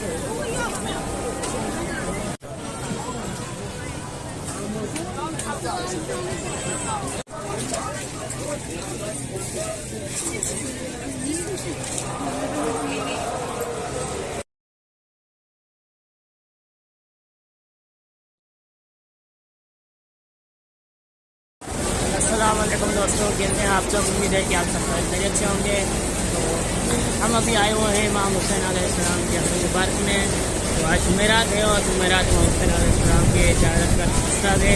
अस्सलाम वालेकुम दोस्तों, कैसे हैं आप सब? उम्मीद है कि आप सब खैरियत से होंगे। तो हम अभी आए हुए हैं इमाम हुसैन अलैहिस्सलाम के घर मुबारक में। तो आज जुमेरात है और जुमेरात इमाम हुसैन अलैहिस्सलाम के ज़ियारत का रास्ता है।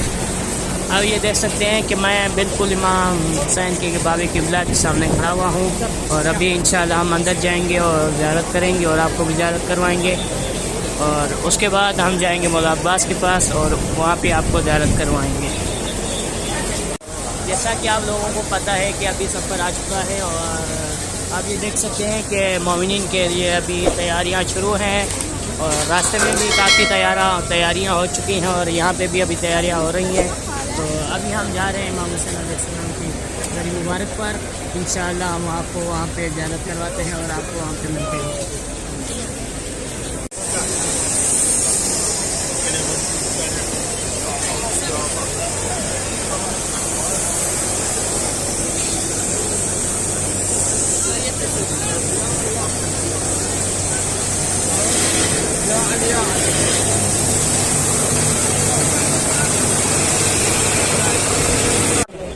अब ये देख सकते हैं कि मैं बिल्कुल इमाम हुसैन के बाबे क़िबला के सामने खड़ा हुआ हूँ और अभी इंशाअल्लाह हम अंदर जाएंगे और ज़ियारत करेंगे और आपको भी ज़ियारत करवाएंगे। और उसके बाद हम जाएंगे मौला अब्बास के पास और वहाँ पे आपको ज़ियारत करवाएंगे। जैसा कि आप लोगों को पता है कि अभी सफ़र आ चुका है और आप ये देख सकते हैं कि मोमिनीन के लिए अभी तैयारियां शुरू हैं और रास्ते में भी काफ़ी तैयारियां हो चुकी हैं और यहाँ पे भी अभी तैयारियां हो रही हैं। तो अभी हम जा रहे हैं इमाम हुसैन अलैहिस्सलाम की घर मुबारक पर। इंशाअल्लाह हम आपको वहाँ पे ज़ियारत करवाते हैं और आपको वहाँ पे मिलते हैं।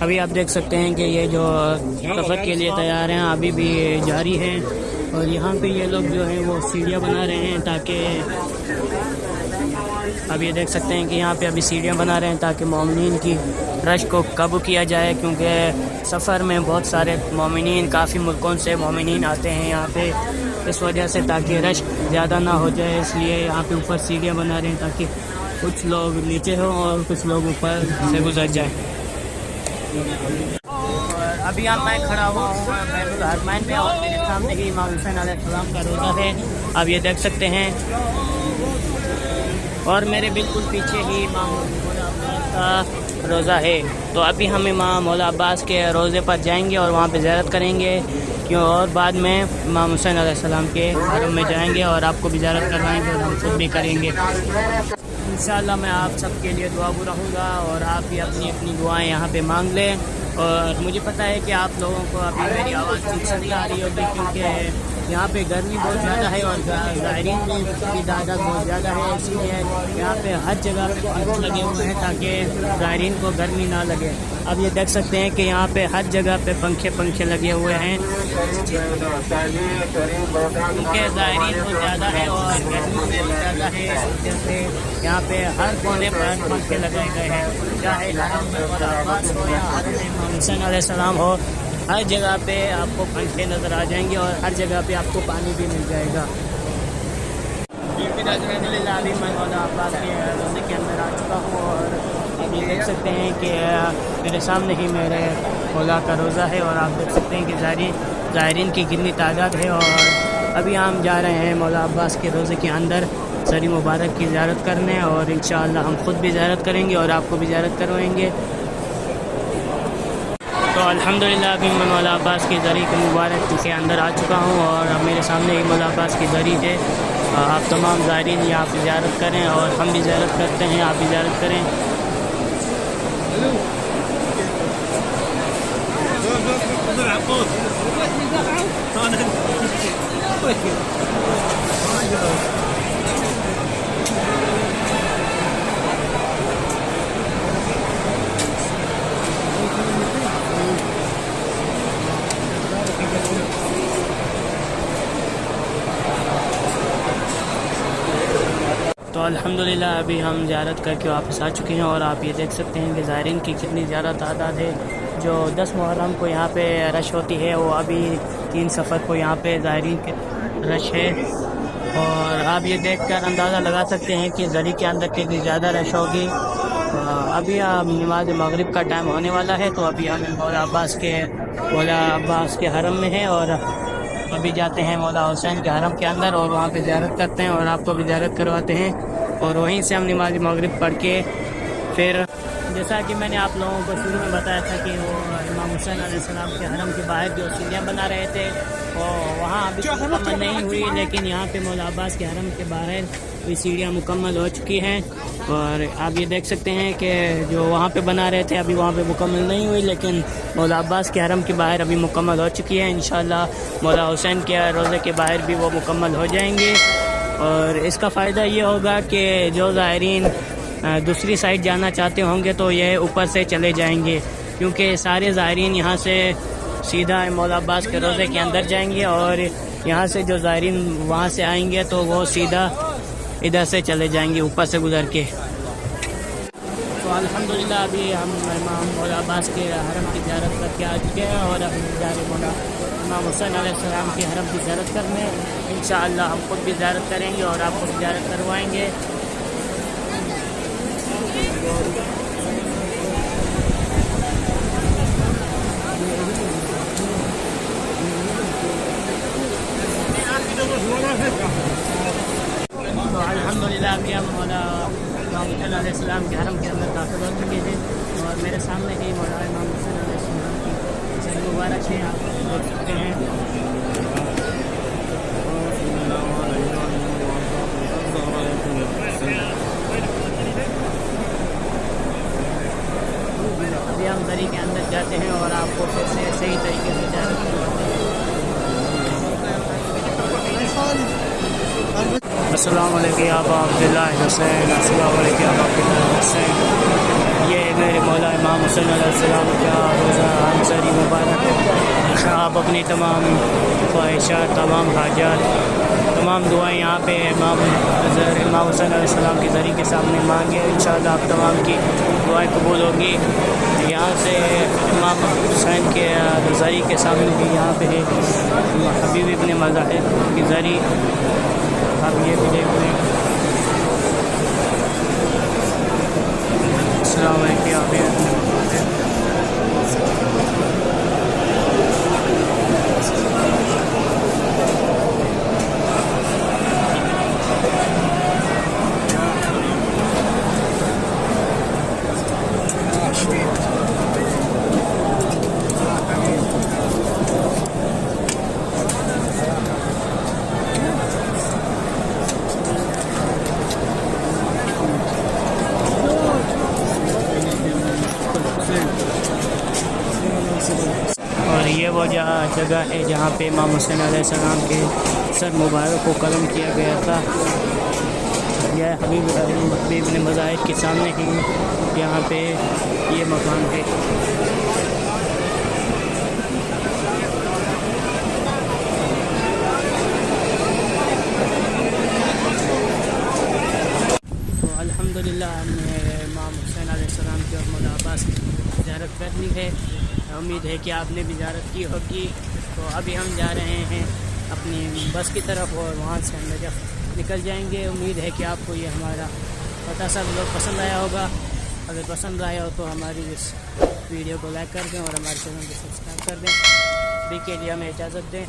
अभी आप देख सकते हैं कि ये जो सफ़र के लिए तैयार हैं अभी भी जारी है और यहाँ पे ये लोग जो हैं वो सीढ़ियाँ बना रहे हैं ताकि अब ये देख सकते हैं कि यहाँ पे अभी सीढ़ियाँ बना रहे हैं ताकि मोमिनीन की रश को काबू किया जाए, क्योंकि सफ़र में बहुत सारे मोमिनीन काफ़ी मुल्कों से मोमिनीन आते हैं यहाँ पे, इस वजह से ताकि रश ज़्यादा ना हो जाए इसलिए यहाँ पे ऊपर सीढ़ियाँ बना रहे हैं ताकि कुछ लोग नीचे हों और कुछ लोग ऊपर से गुजर जाएँ। अभी यहाँ मैं खड़ा हुआ हूँ बैतुल हरमैन में और मेरे सामने ही इमाम हुसैन अलैहिस्सलाम का रोज़ा है, आप ये देख सकते हैं। और मेरे बिल्कुल पीछे ही इमाम मौला अब्बास का रोज़ा है। तो अभी हम इमाम मौला अब्बास के रोज़े पर जाएंगे और वहाँ पे ज़ियारत करेंगे, क्यों और बाद में इमाम हुसैन अलैहिस्सलाम के हरम में जाएंगे और आपको भी ज़ियारत करवाएंगे और हम खुद भी करेंगे। इंशाअल्लाह मैं आप सबके लिए दुआगो रहूँगा और आप भी अपनी अपनी दुआएं यहाँ पे मांग लें। और मुझे पता है कि आप लोगों को अभी मेरी आवाज़ ठीक से नहीं आ रही होगी, क्योंकि यहाँ पे गर्मी बहुत ज़्यादा है और ज़ायरीन की तादाद बहुत ज़्यादा है, इसलिए यहाँ पे हर जगह पंखे लगे हुए हैं ताकि ज़ायरीन को गर्मी ना लगे। अब ये देख सकते हैं कि यहाँ पे हर जगह पे पंखे लगे हुए हैं, क्योंकि ज़ायरीन बहुत ज़्यादा है और गर्मी बहुत ज़्यादा है, जैसे यहाँ पे हर कोने पर पंखे लगाए गए हैं, चाहे हरम मौला अब्बास हो या हरम इमाम हुसैन अलैहिस्सलाम हो, हर जगह पे आपको पंखे नज़र आ जाएंगे और हर जगह पे आपको पानी भी मिल जाएगा। अभी मैं मौला अब्बास के रोज़े के अंदर आ चुका हूँ और अभी देख सकते हैं कि मेरे सामने ही मेरे मौला का रोज़ा है और आप देख सकते हैं कि ज़ायरीन की कितनी तादाद है। और अभी हम जा रहे हैं मौला अब्बास के रोज़े के अंदर सरी मुबारक की ज़ियारत करने और इंशाअल्लाह हम खुद भी ज़ियारत करेंगे और आपको भी ज़ियारत करवाएंगे। तो अल्हम्दुलिल्लाह अभी मैं मौला अब्बास की ज़री के मुबारक के अंदर आ चुका हूँ और अब मेरे सामने ही मौला अब्बास की ज़री है। आप तमाम ज़ायरीन यहाँ पे ज़ियारत करें और हम भी ज़ियारत करते हैं, आप भी ज़ियारत करें। तो अल्हम्दुलिल्लाह अभी हम ज़ियारत करके वापस आ चुके हैं और आप ये देख सकते हैं कि ज़ायरीन की कितनी ज़्यादा तादाद है। जो 10 मुहर्रम को यहाँ पे रश होती है वो अभी 3 सफ़र को यहाँ पे ज़ायरीन के रश है। और आप ये देखकर अंदाज़ा लगा सकते हैं कि ज़री के अंदर कितनी ज़्यादा रश होगी। अभी नमाज मगरिब का टाइम होने वाला है, तो अभी हम मौला अब्बास के हरम में हैं और अभी जाते हैं मौला हुसैन के हरम के अंदर और वहाँ पे ज़ियारत करते हैं और आपको भी ज़ियारत करवाते हैं और वहीं से हम नमाज मगरिब पढ़ के फिर جیسا کہ میں نے آپ لوگوں کو شروع میں بتایا تھا کہ وہ امام حسین علیہ السلام کے حرم کے باہر جو سیڑھیاں بنا رہے تھے اور وہاں ابھی مکمل نہیں ہوئی، لیکن یہاں پہ مولا عباس کے حرم کے باہر یہ سیڑھیاں مکمل ہو چکی ہیں، اور آپ یہ دیکھ سکتے ہیں کہ جو وہاں پہ بنا رہے تھے ابھی وہاں پہ مکمل نہیں ہوئی، لیکن مولا عباس کے حرم کے باہر ابھی مکمل ہو چکی ہے۔ انشاءاللہ مولا حسین کے روضے کے باہر بھی وہ مکمل ہو جائیں گے، اور اس کا فائدہ یہ ہوگا کہ جو زائرین دوسری سائڈ جانا چاہتے ہوں گے تو یہ اوپر سے چلے جائیں گے، کیونکہ سارے زائرین یہاں سے سیدھا مولا عباس کے روضے کے اندر جائیں گے، اور یہاں سے جو زائرین وہاں سے آئیں گے تو وہ سیدھا ادھر سے چلے جائیں گے اوپر سے گزر کے۔ تو الحمدللہ ابھی ہم مولا عباس کے حرم کی زیارت کر کے آ چکے ہیں، اور اب جا رہے مولا امام حسین علیہ السلام کے حرم کی زیارت کرنے۔ انشاءاللہ ہم خود بھی زیارت کریں گے اور آپ کو بھی زیارت کروائیں گے۔ تو الحمدللہ ابھی ہم مولا امام حسین علیہ السلام کے حرم کے اندر داخل ہو چکے ہیں، اور میرے سامنے ہی مولا امام حسین علیہ السلام کی سر مبارک ہے، آپ دیکھ سکتے ہیں۔ ابھی ہم دری کے اندر جاتے ہیں اور آپ کو پھر سے صحیح طریقے سے زیارت کرواتے ہیں۔ السلام علیکم ابا عبداللہ حسین، السلام علیکم ابا عبداللہ حسین۔ یہ میرے مولا امام حسین علیہ السلام کا روزہ عنصری مبارک۔ آپ اپنی تمام خواہشات، تمام حاجات، تمام دعائیں یہاں پہ امام حسین علیہ السلام کے ذریعے کے سامنے مانگے، انشاءاللہ آپ تمام کی دعائیں قبول ہوگی۔ یہاں سے امام حسین کے ذریعے کے سامنے بھی یہاں پہ حبیب ابن مظاہر کے ذریعے آپ یہ بھی دیکھ لیں۔ السلام علیکم آپ اور یہ وہ جگہ ہے جہاں پہ امام حسین علیہ السلام کے سر مبارک کو قلم کیا گیا تھا۔ یہ حبیب ابن مظاہر کے سامنے ہی یہاں پہ یہ مقام ہے۔ تو الحمدللہ ہم نے امام حسین علیہ السلام کی اور مولا عباس کی زیارت کر لی ہے، امید ہے کہ آپ نے بھی زیارت کی ہوگی۔ تو ابھی ہم جا رہے ہیں اپنی بس کی طرف، اور وہاں سے ہم نجف نکل جائیں گے۔ امید ہے کہ آپ کو یہ ہمارا پتہ سب لوگ پسند آیا ہوگا۔ اگر پسند آیا ہو تو ہماری اس ویڈیو کو لائک کر دیں اور ہمارے چینل کو سبسکرائب کر دیں۔ ابھی کے لیے ہمیں اجازت دیں،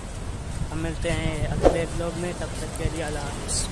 ہم ملتے ہیں اگلے بلاگ میں، تب تک کے لیے اللہ حافظ۔